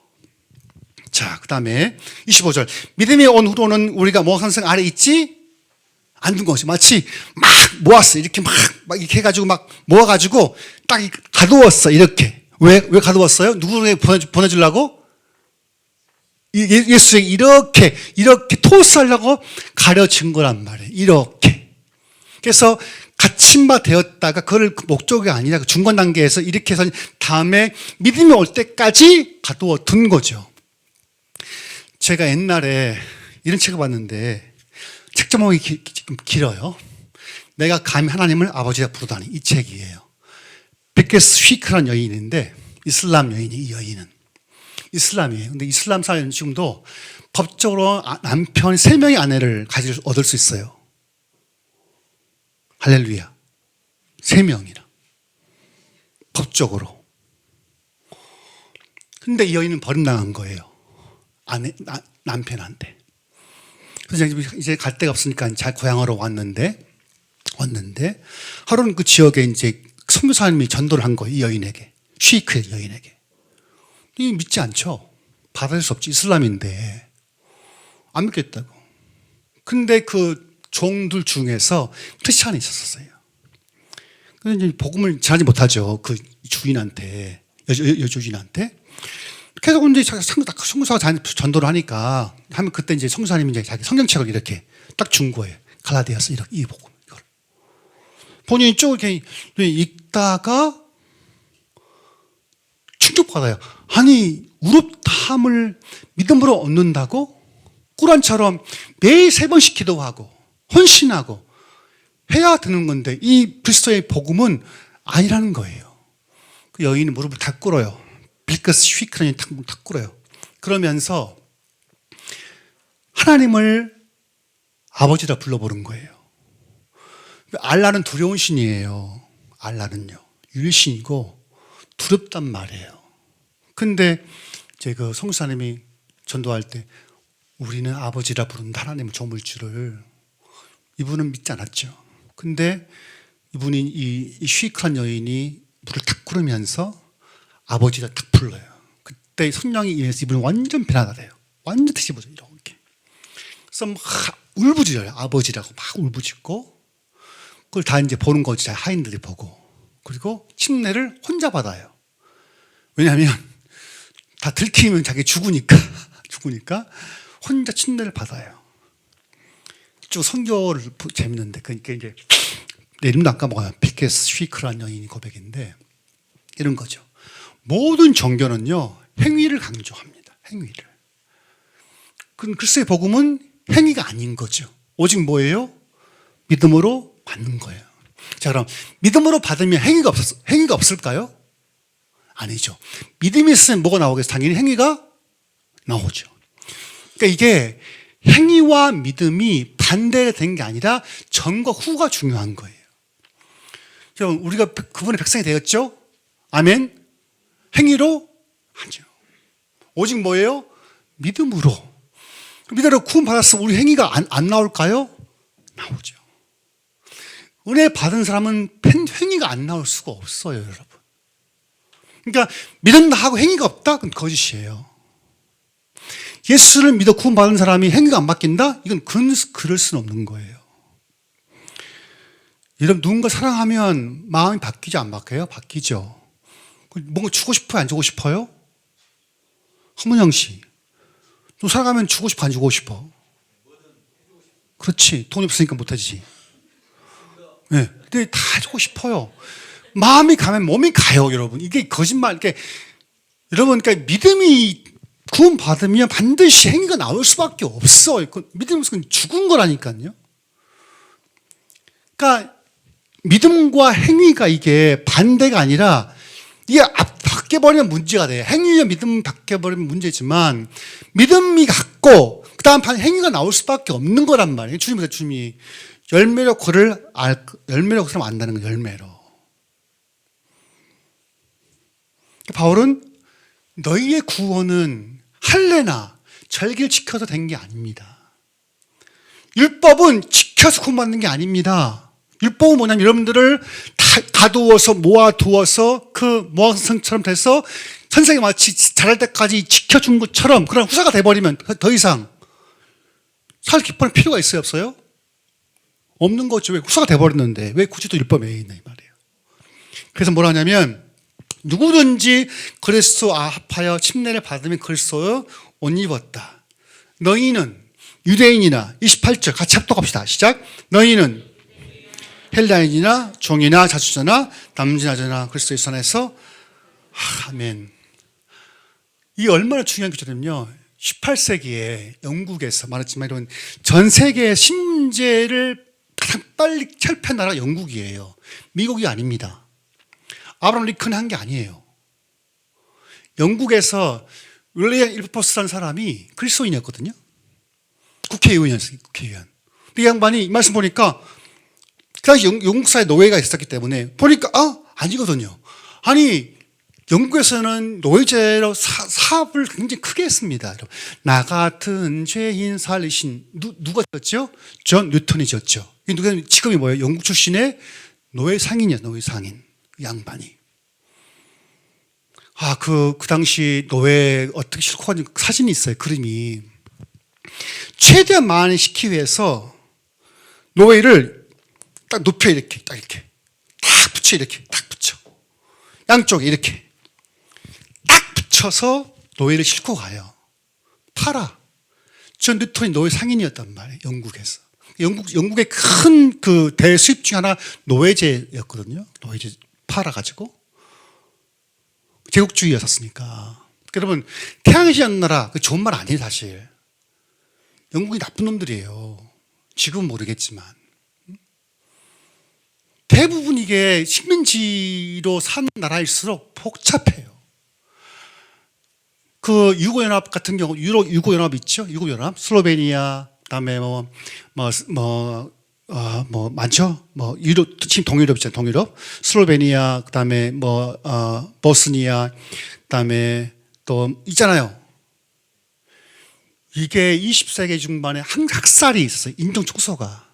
자, 그 다음에 25절. 믿음이 온 후로는 우리가 모성성 아래 있지 않는 것이 마치 막 모았어. 이렇게 막 이렇게 해가지고 막 모아가지고 딱 가두었어. 이렇게. 왜 가두었어요? 누구에게 보내주려고? 예수에게 이렇게 토스하려고 가려진 거란 말이에요. 이렇게. 그래서 갇힌 바 되었다가 그걸 목적이 아니라 중간 단계에서 이렇게 해서 다음에 믿음이 올 때까지 가두어 둔 거죠. 제가 옛날에 이런 책을 봤는데 책 제목이 길어요. 내가 감히 하나님을 아버지라 부르다니, 이 책이에요. 베케스 휘크라는 여인인데 이슬람 여인이, 이 여인은 이슬람이에요. 근데 이슬람 사회는 지금도 법적으로 남편 3명의 아내를 얻을 수 있어요. 할렐루야. 3명이나 법적으로. 근데 이 여인은 버림당한 거예요. 남편한테. 그래서 이제 갈 데가 없으니까 잘 고향으로 왔는데 하루는 그 지역에 이제 선교사님이 전도를 한 거예요. 이 여인에게. 쉐이크의 여인에게. 이 믿지 않죠. 받아들일 수 없지. 이슬람인데. 안 믿겠다고. 근데 그 종들 중에서 크리스찬이 있었어요. 그래서 이제 복음을 전하지 못하죠. 그 주인한테, 여주인한테. 계속 이제 선교사가 전도를 하니까 하면 그때 이제 선교사님이 이제 자기 성경책을 이렇게 딱 준 거예요. 갈라디아서 이 복음 이걸. 본인이 쭉 이렇게 읽다가 충격받아요. 아니 의롭다함을 믿음으로 얻는다고? 꾸란처럼 매일 3번씩 기도하고 헌신하고 해야 되는 건데 이 그리스도의 복음은 아니라는 거예요. 그 여인은 무릎을 다 꿇어요. 빌크스 휘크라니 탁 꿇어요. 그러면서 하나님을 아버지라 불러보는 거예요. 알라는 두려운 신이에요. 알라는요. 유일신이고 두렵단 말이에요. 근데 제 그 성사님이 전도할 때 우리는 아버지라 부른다, 하나님을 조물주를. 이분은 믿지 않았죠. 근데 이분이 이 휘크한 여인이 물을 탁 꿇으면서 아버지라 딱 불러요. 그때 성령이 임해서 이분은 완전 변화돼요. 완전 뒤집어져요. 이렇게. 그래서 막 울부짖어요. 아버지라고 막 울부짖고. 그걸 다 이제 보는 거지. 하인들이 보고. 그리고 침례를 혼자 받아요. 왜냐하면 다 들키면 자기 죽으니까 혼자 침례를 받아요. 쭉 선교를 재밌는데, 그러니까 이제 내 이름도 아까 뭐야, 피케스 휘크라는 여인이 고백인데 이런 거죠. 모든 종교는요 행위를 강조합니다. 행위를. 그리스도의 복음은 행위가 아닌 거죠. 오직 뭐예요? 믿음으로 받는 거예요. 자, 그럼 믿음으로 받으면 행위가 없을까요? 아니죠. 믿음이 있으면 뭐가 나오겠어요? 당연히 행위가 나오죠. 그러니까 이게 행위와 믿음이 반대된 게 아니라 전과 후가 중요한 거예요. 여러분, 우리가 그분의 백성이 되었죠? 아멘? 행위로? 아니요. 오직 뭐예요? 믿음으로. 믿음으로 구원 받았으면 우리 행위가 안 나올까요? 나오죠. 은혜 받은 사람은 행위가 안 나올 수가 없어요, 여러분. 그러니까 믿는다 하고 행위가 없다? 그건 거짓이에요. 예수를 믿어 구원 받은 사람이 행위가 안 바뀐다? 이건 그럴 수는 없는 거예요. 여러분, 누군가 사랑하면 마음이 바뀌죠, 안 바뀌어요? 바뀌죠. 뭔가 주고 싶어요, 안 주고 싶어요? 한문영 씨, 너 사랑하면 주고 싶어, 안 주고 싶어? 그렇지. 돈이 없으니까 못하지. 네. 근데 다 주고 싶어요. 마음이 가면 몸이 가요, 여러분. 이게 거짓말. 그러니까 여러분, 그러니까 믿음이 구원 받으면 반드시 행위가 나올 수밖에 없어요. 믿음은 죽은 거라니까요. 그러니까 믿음과 행위가 이게 반대가 아니라 이게 바뀌어버리면 문제가 돼요. 행위와 믿음 바뀌어버리면 문제지만 믿음이 갖고 그 다음 판 행위가 나올 수밖에 없는 거란 말이에요. 주님이 열매로 그를 열매로 그 사람 안다는 거예요. 열매로. 바울은 너희의 구원은 할례나 절기를 지켜서 된 게 아닙니다. 율법은 지켜서 구원받는 게 아닙니다. 율법은 뭐냐면 여러분들을 가두어서 모아두어서 그 모아성처럼 돼서 선생이 마치 잘할 때까지 지켜준 것처럼 그런 후사가 돼버리면 더 이상 살 기뻐할 필요가 있어요, 없어요? 없는 거죠. 왜 후사가 돼버렸는데 왜 굳이 또 율법에 있나 이 말이에요. 그래서 뭐라 하냐면 누구든지 그리스도 합하여 침례를 받으면 그리스도의 옷 입었다. 너희는 유대인이나 28절 같이 합독합시다. 시작. 너희는 헬라인이나 종이나 자주자나 남자나 그리스도의 선에서 아멘. 이 얼마나 중요한 교제냐면요. 18세기에 영국에서 말했지만 이런 전 세계의 신문제를 가장 빨리 철폐한 나라가 영국이에요. 미국이 아닙니다. 아브라함 링컨이 한 게 아니에요. 영국에서 윌리엄 일버포스라는 사람이 그리스도인이었거든요. 국회의원이었어요. 국회의원. 근데 이 양반이 이 말씀 보니까 그 당시 영국 사회에 노예가 있었기 때문에 보니까 아니거든요. 아니 영국에서는 노예제로 사업을 굉장히 크게 했습니다. 나 같은 죄인 살리신 누가 졌죠? 존 뉴턴이 졌죠. 누가 직업이 뭐예요? 영국 출신의 노예 상인이야. 노예 상인. 양반이. 그 당시 노예 어떻게 실컷 사진이 있어요. 그림이. 최대한 많이 시키기 위해서 노예를 딱 눕혀 이렇게 딱 붙여 이렇게 딱 붙여. 양쪽에 이렇게 딱 붙여서 노예를 싣고 가요. 팔아. 존 뉴턴이 노예 상인이었단 말이에요. 영국에서. 영국의 큰 그 대수입 중 하나 노예제였거든요. 노예제 팔아가지고. 제국주의였었으니까. 여러분, 태양시한 나라, 그 좋은 말 아니에요, 사실. 영국이 나쁜 놈들이에요. 지금은 모르겠지만. 대부분 이게 식민지로 산 나라일수록 복잡해요. 그 유고연합 같은 경우, 유고연합 있죠? 유고연합. 슬로베니아, 그 다음에 많죠? 유럽, 지금 동유럽 있잖아요, 동유럽. 슬로베니아, 그 다음에 보스니아, 그 다음에 또 있잖아요. 이게 20세기 중반에 한 학살이 있었어요. 인종 축소가.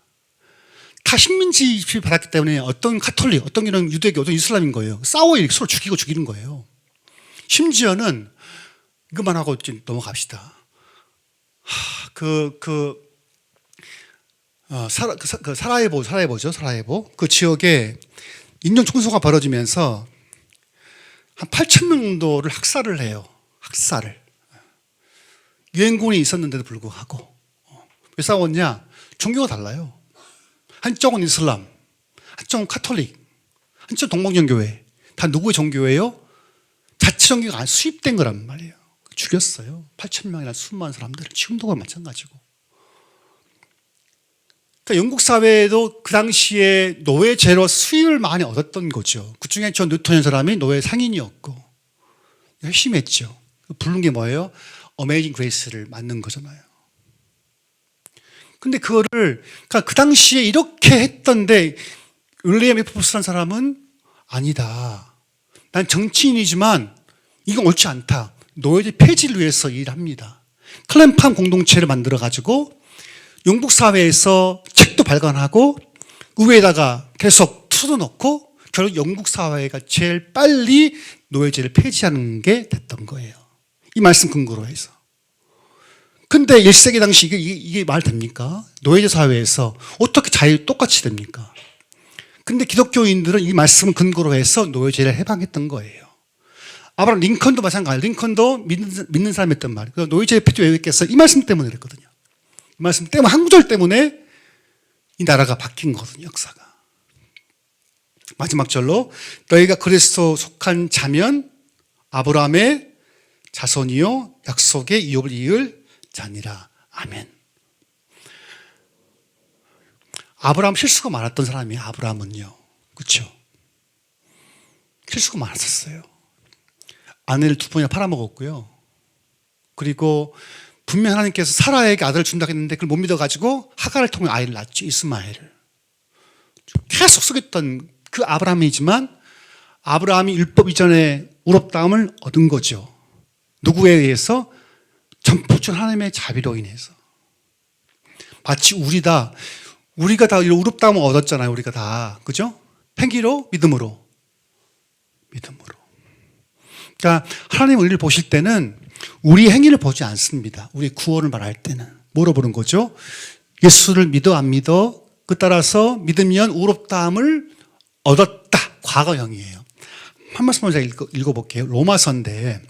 다 식민지 입을 받았기 때문에 어떤 카톨릭, 어떤 경우는 유대교, 어떤 이슬람인 거예요. 싸워 서로 죽이는 거예요. 심지어는 이것만 하고 넘어갑시다. 사라예보 그 지역에 인종 축소가 벌어지면서 한 8,000명 정도를 학살을 해요. 학살을. 유엔군이 있었는데도 불구하고. 왜 싸웠냐? 종교가 달라요. 한쪽은 이슬람, 한쪽은 카톨릭, 한쪽은 동방정교회. 다 누구의 종교예요? 자치 종교가 수입된 거란 말이에요. 죽였어요. 8,000명이나 수많은 사람들을. 지금도 마찬가지고. 그러니까 영국 사회에도 그 당시에 노예제로 수입을 많이 얻었던 거죠. 그 중에 존 뉴턴이라는 사람이 노예 상인이었고 열심히 했죠. 부른 게 뭐예요? 어메이징 그레이스를 만든 거잖아요. 근데 그러니까 그 당시에 이렇게 했던데 윌리엄 에프포스라는 사람은 아니다. 난 정치인이지만 이건 옳지 않다. 노예제 폐지를 위해서 일합니다. 클램팜 공동체를 만들어가지고 영국 사회에서 책도 발간하고 의회에다가 계속 틀어놓고 결국 영국 사회가 제일 빨리 노예제를 폐지하는 게 됐던 거예요. 이 말씀 근거로 해서. 근데 1세기 당시 이게 말 됩니까? 노예제 사회에서 어떻게 자유 똑같이 됩니까? 근데 기독교인들은 이 말씀을 근거로 해서 노예제를 해방했던 거예요. 아브라함 링컨도 마찬가지예요. 링컨도 믿는 사람이었단 말이에요. 노예제 폐지 왜 했겠어? 이 말씀 때문에 그랬거든요. 이 말씀 때문에, 한 구절 때문에 이 나라가 바뀐 거거든요, 역사가. 마지막 절로 너희가 그리스도 속한 자면 아브라함의 자손이요 약속의 이업을 이을 자니라. 아멘. 아브라함 실수가 많았던 사람이에요. 아브라함은요. 그렇죠? 실수가 많았었어요. 아내를 2번이나 팔아먹었고요. 그리고 분명 하나님께서 사라에게 아들을 준다고 했는데 그걸 못 믿어가지고 하갈을 통해 아이를 낳죠. 이스마엘을. 계속 속였던 그 아브라함이지만 아브라함이 율법 이전에 우럽다함을 얻은 거죠. 누구에 의해서? 전폭준 하나님의 자비로 인해서. 마치 우리가 다 이런 우럽다함을 얻었잖아요. 우리가 다. 그죠? 행위로? 믿음으로. 그러니까 하나님 우리를 보실 때는 우리 행위를 보지 않습니다. 우리 구원을 말할 때는. 뭐로 보는 거죠? 예수를 믿어 안 믿어? 그 따라서 믿으면 우럽다함을 얻었다. 과거형이에요. 한 말씀만 제가 읽어볼게요. 로마서인데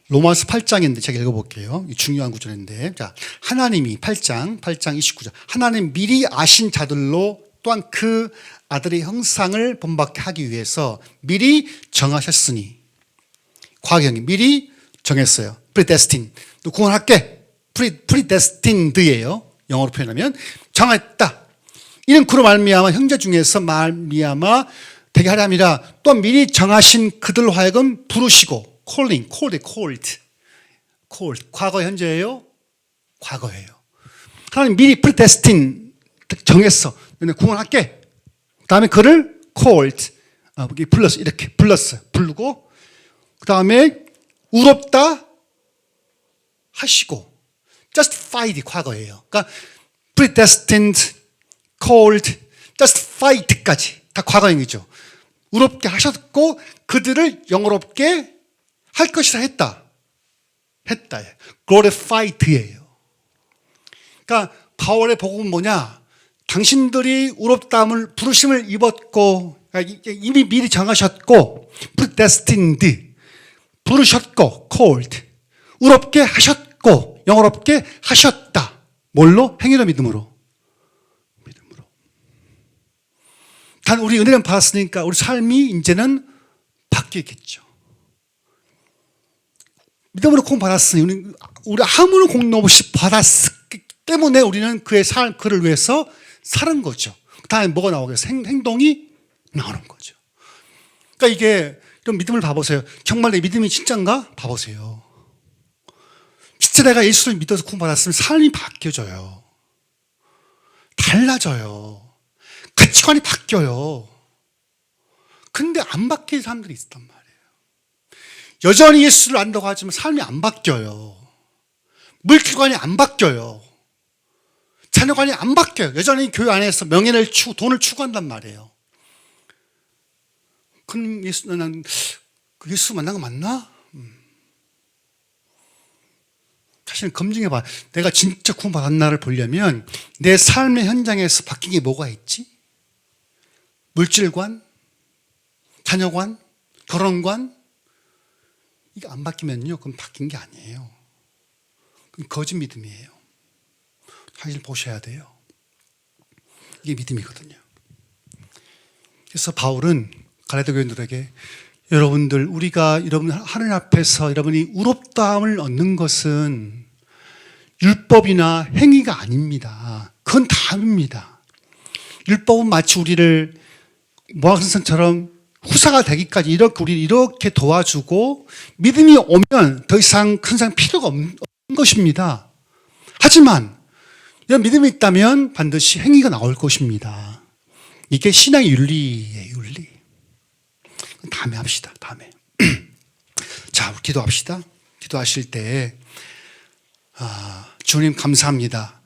로마서 8장인데 제가 읽어볼게요. 중요한 구절인데 자, 하나님이 8장 29절 하나님 미리 아신 자들로 또한 그 아들의 형상을 본받게 하기 위해서 미리 정하셨으니 과거형이 미리 정했어요. predestined. 또 구원할게. predestined예요. 영어로 표현하면 정했다. 이는 그로 말미암아 형제 중에서 말미암아 되게 하려 함이라. 또한 미리 정하신 그들로 하여금 부르시고 called. 과거 현재예요? 과거예요. 하나님 미리 predestined 정했어. 너네 구원할게. 그 다음에 그를 called 불렀어. 이렇게 불렀어요. 부르고 그 다음에 의롭다 하시고 justified 과거예요. 그러니까 predestined, called, justified까지 다 과거형이죠. 의롭게 하셨고 그들을 영어롭게 할 것이라 했다. glorified예요. 그러니까 바울의 복음은 뭐냐? 당신들이 의롭다함을 부르심을 입었고 그러니까 이미 미리 정하셨고 predestined 부르셨고 called 의롭게 하셨고 영어롭게 하셨다. 뭘로? 행위로 믿음으로. 단 우리 은혜를 받았으니까 우리 삶이 이제는 바뀌겠죠. 믿음으로 공 받았으니 우리 아무런 공로 없이 받았기 때문에 우리는 그를 위해서 사는 거죠. 다음에 뭐가 나오겠어요? 행동이 나오는 거죠. 그러니까 이게 이런 믿음을 봐보세요. 정말 내 믿음이 진짜인가? 봐보세요. 진짜 내가 예수를 믿어서 구원받았으면 삶이 바뀌어져요. 달라져요. 가치관이 바뀌어요. 근데 안 바뀌는 사람들이 있단 말이에요. 여전히 예수를 안다고 하지만 삶이 안 바뀌어요. 물질관이 안 바뀌어요. 자녀관이 안 바뀌어요. 여전히 교회 안에서 명예를 돈을 추구한단 말이에요. 그럼 난 예수 만난 거 맞나? 사실 검증해봐. 내가 진짜 구원받았나를 보려면 내 삶의 현장에서 바뀐 게 뭐가 있지? 물질관, 자녀관, 결혼관 이게 안 바뀌면요 그건 바뀐 게 아니에요. 그건 거짓 믿음이에요. 사실 보셔야 돼요. 이게 믿음이거든요. 그래서 바울은 갈라디아 교인들에게 여러분들 우리가 여러분 하나님 앞에서 여러분이 의롭다함을 얻는 것은 율법이나 행위가 아닙니다. 그건 다릅니다. 율법은 마치 우리를 모학선생처럼 후사가 되기까지 우리 이렇게 도와주고 믿음이 오면 더 이상 큰 이상 필요가 없는 것입니다. 하지만 이런 믿음이 있다면 반드시 행위가 나올 것입니다. 이게 신앙의 윤리예요, 윤리. 다음에 합시다, 다음에. 자, 우리 기도합시다. 기도하실 때, 주님 감사합니다.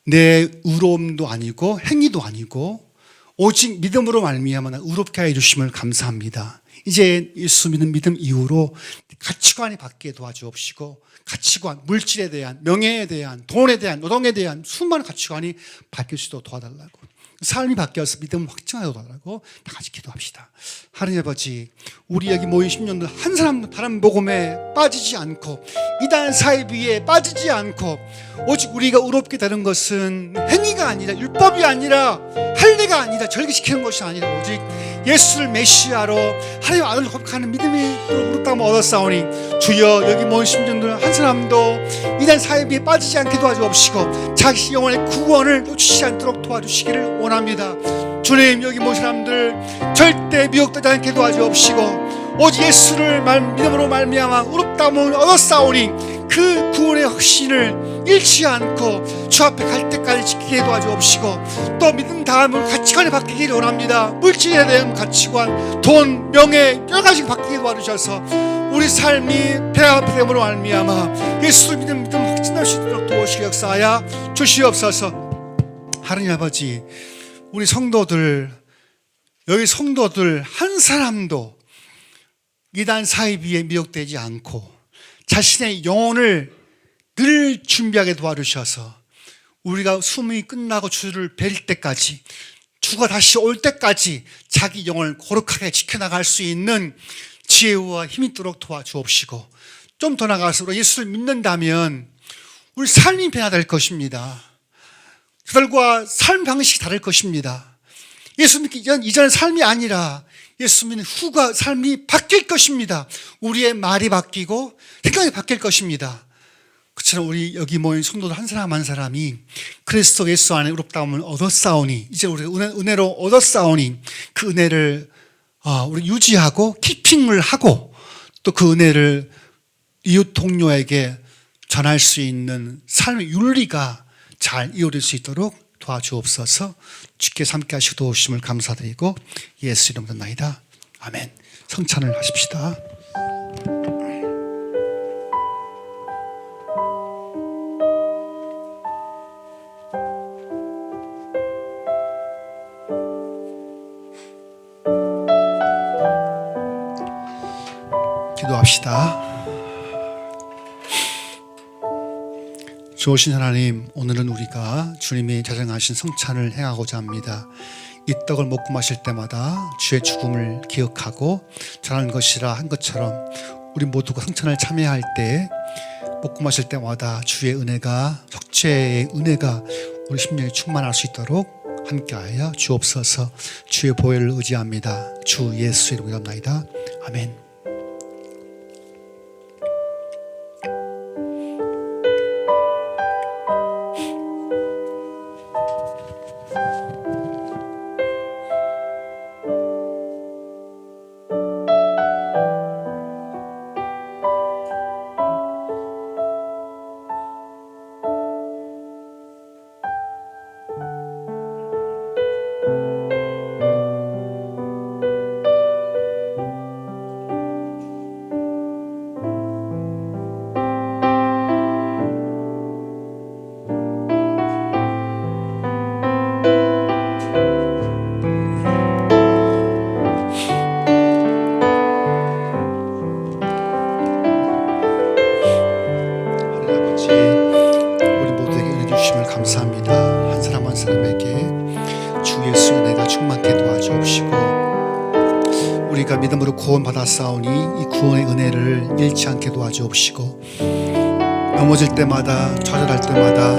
내 의로움도 아니고 행위도 아니고 오직 믿음으로 말미암아 의롭게 하여 주심을 감사합니다. 이제 예수 믿는 믿음 이후로 가치관이 바뀌게 도와주옵시고, 가치관, 물질에 대한, 명예에 대한, 돈에 대한, 노동에 대한 수많은 가치관이 바뀔 수도 도와달라고, 삶이 바뀌어서 믿음을 확증하여 도와달라고 다 같이 기도합시다. 하나님 아버지, 우리 여기 모인 10년들 한 사람도 다른 복음에 빠지지 않고 이단 사이비에 빠지지 않고, 오직 우리가 의롭게 되는 것은 행위가 아니라, 율법이 아니라, 할례가 아니라, 절기시키는 것이 아니라 오직 예수를 메시아로 하나님 아들로 고백하는 믿음이 의롭다고 얻었사오니, 주여 여기 모인 10년들 한 사람도 이단 사이비에 빠지지 않게 도와주옵시고 자기 영혼의 구원을 놓치지 않도록 도와주시기를 원합니다. 주님, 여기 모인 사람들 절대 미혹되지 않게 도와주옵시고 오직 예수를 믿음으로 말미암아 의롭다함을 얻었사오니 그 구원의 확신을 잃지 않고 주 앞에 갈 때까지 지키게 도와주옵시고, 또 믿음 다음으로 가치관이 바뀌기를 원합니다. 물질에 대한 가치관, 돈, 명예 여러 가지가 바뀌게 도와주셔서 우리 삶이 배합됨으로 말미암아 예수를 믿음 확신할 수 있도록 도우시기 역사하여 주시옵소서. 하나님 아버지, 우리 성도들, 여기 성도들 한 사람도 이단 사이비에 미혹되지 않고 자신의 영혼을 늘 준비하게 도와주셔서 우리가 수명이 끝나고 주를 뵐 때까지, 주가 다시 올 때까지 자기 영혼을 거룩하게 지켜나갈 수 있는 지혜와 힘이 있도록 도와주옵시고, 좀 더 나가서 예수를 믿는다면 우리 삶이 변화될 것입니다. 그들과 삶 방식이 다를 것입니다. 예수 믿기 이전의 삶이 아니라 예수 믿는 후가 삶이 바뀔 것입니다. 우리의 말이 바뀌고 생각이 바뀔 것입니다. 그처럼 우리 여기 모인 성도들 한 사람 한 사람이 그리스도 예수 안에 의롭다함을 얻었사오니, 이제 우리 은혜로 얻었사오니 그 은혜를 우리 유지하고 키핑을 하고, 또 그 은혜를 이웃 동료에게 전할 수 있는 삶의 윤리가 잘 이루어질 수 있도록 도와주옵소서. 주께서 함께 하시고 도우심을 감사드리고 예수 이름으로 나이다. 아멘. 성찬을 하십시다. 기도합시다. 좋으신 하나님, 오늘은 우리가 주님이 자정하신 성찬을 행하고자 합니다. 이 떡을 먹고 마실 때마다 주의 죽음을 기억하고 전하는 것이라 한 것처럼, 우리 모두가 성찬을 참여할 때 먹고 마실 때마다 주의 은혜가, 속죄의 은혜가 우리 심령에 충만할 수 있도록 함께하여 주옵소서. 주의 보혈을 의지합니다. 주 예수 이름으로 기도합나이다. 아멘. 감사합니다. 한 사람 한 사람에게 주 예수 은혜가 충만케 도와주옵시고, 우리가 믿음으로 구원받았사오니 이 구원의 은혜를 잃지 않게 도와주옵시고, 넘어질 때마다, 좌절할 때마다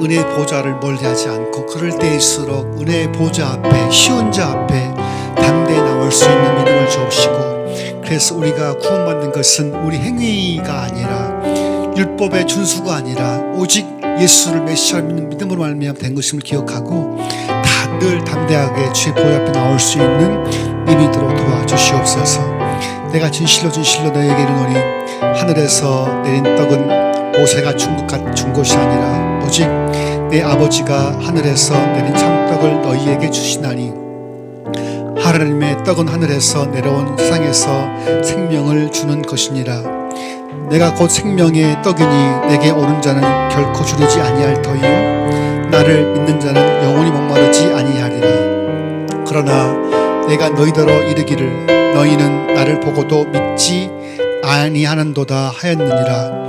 은혜의 보좌를 멀리하지 않고 그럴 때일수록 은혜의 보좌 앞에, 쉬운 자 앞에 담대히 나올 수 있는 믿음을 주옵시고, 그래서 우리가 구원받는 것은 우리 행위가 아니라, 율법의 준수가 아니라 오직 예수를 메시아로 믿는 믿음으로 말미암아 된 것임을 기억하고 다 늘 담대하게 주의 보좌 앞에 나올 수 있는 믿음이 있도록 도와주시옵소서. 내가 진실로 너에게 이르노니 하늘에서 내린 떡은 모세가 준 것이 아니라 오직 내 아버지가 하늘에서 내린 참떡을 너희에게 주시나니 하나님의 떡은 하늘에서 내려온 세상에서 생명을 주는 것이니라. 내가 곧 생명의 떡이니 내게 오는 자는 결코 주르지 아니할 터이요 나를 믿는 자는 영원히 목마르지 아니하리라. 그러나 내가 너희더러 이르기를 너희는 나를 보고도 믿지 아니하는도다 하였느니라.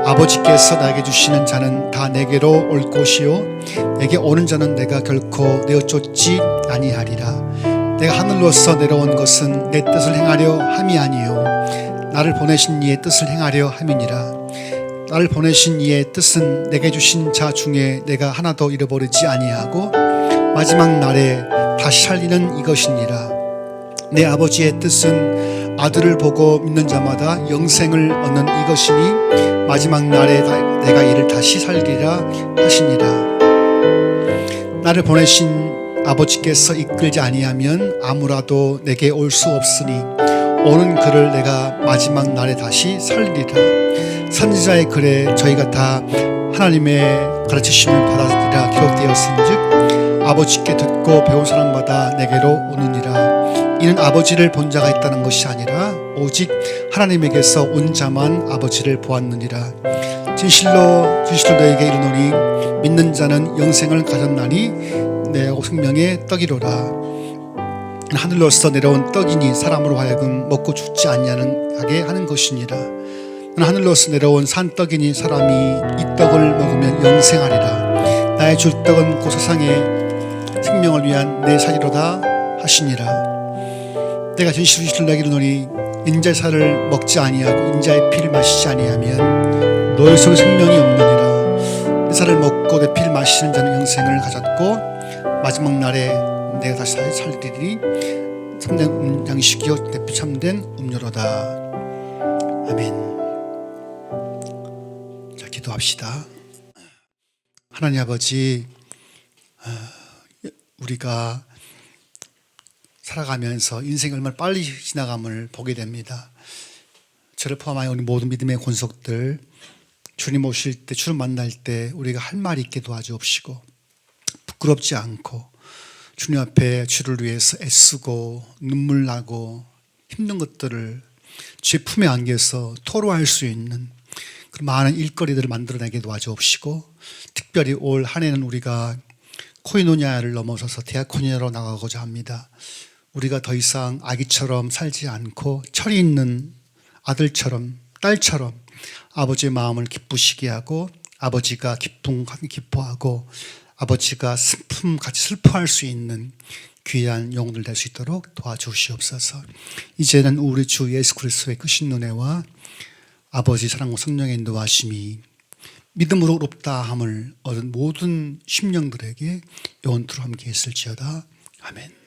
아버지께서 나에게 주시는 자는 다 내게로 올 것이요 내게 오는 자는 내가 결코 내어 쫓지 아니하리라. 내가 하늘로서 내려온 것은 내 뜻을 행하려 함이 아니요 나를 보내신 이의 뜻을 행하려 함이니라. 나를 보내신 이의 뜻은 내게 주신 자 중에 내가 하나도 잃어버리지 아니하고 마지막 날에 다시 살리는 이것이니라. 내 아버지의 뜻은 아들을 보고 믿는 자마다 영생을 얻는 이것이니 마지막 날에 내가 이를 다시 살리라 하시니라. 나를 보내신 아버지께서 이끌지 아니하면 아무라도 내게 올 수 없으니 오는 그를 내가 마지막 날에 다시 살리리라. 선지자의 글에 저희가 다 하나님의 가르치심을 받았으리라 기록되었은즉 아버지께 듣고 배운 사람마다 내게로 오느니라. 이는 아버지를 본 자가 있다는 것이 아니라 오직 하나님에게서 온 자만 아버지를 보았느니라. 진실로 진실로 너에게 이르노니 믿는 자는 영생을 가졌나니 내하고 생명의 떡이로라. 하늘로서 내려온 떡이니 사람으로 하여금 먹고 죽지 아니하게 하는 것이니라. 하늘로서 내려온 산떡이니 사람이 이 떡을 먹으면 영생하리라. 나의 줄 떡은 곧 세상의 생명을 위한 내 살이로다 하시니라. 내가 진실로 너에게 이르노니 인자의 살을 먹지 아니하고 인자의 피를 마시지 아니하면 너희 속에 생명이 없느니라. 내 살을 먹고 내 피를 마시는 자는 영생을 가졌고 마지막 날에 내가 다시 살리리니 참된 양식이요 내 피 참된 음료로다. 아멘. 자, 기도합시다. 하나님 아버지, 우리가 살아가면서 인생이 얼마나 빨리 지나감을 보게 됩니다. 저를 포함하여 우리 모든 믿음의 권속들, 주님 오실 때, 주를 만날 때 우리가 할 말이 있게 도와주옵시고 부끄럽지 않고 주님 앞에 주를 위해서 애쓰고 눈물 나고 힘든 것들을 주의 품에 안겨서 토로할 수 있는 그런 많은 일거리들을 만들어내게 도와주옵시고 특별히 올 한 해는 우리가 코이노니아를 넘어서서 디아코니아로 나가고자 합니다. 우리가 더 이상 아기처럼 살지 않고 철이 있는 아들처럼 딸처럼 아버지의 마음을 기쁘시게 하고 아버지가 기뻐하고 아버지가 같이 슬퍼할 수 있는 귀한 영혼들 될 수 있도록 도와주시옵소서. 이제는 우리 주 예수 그리스도의 크신 은혜와 아버지 사랑과 성령의 인도하심이 믿음으로 의롭다함을 얻은 모든 심령들에게 영원토록 함께 있을지어다. 아멘.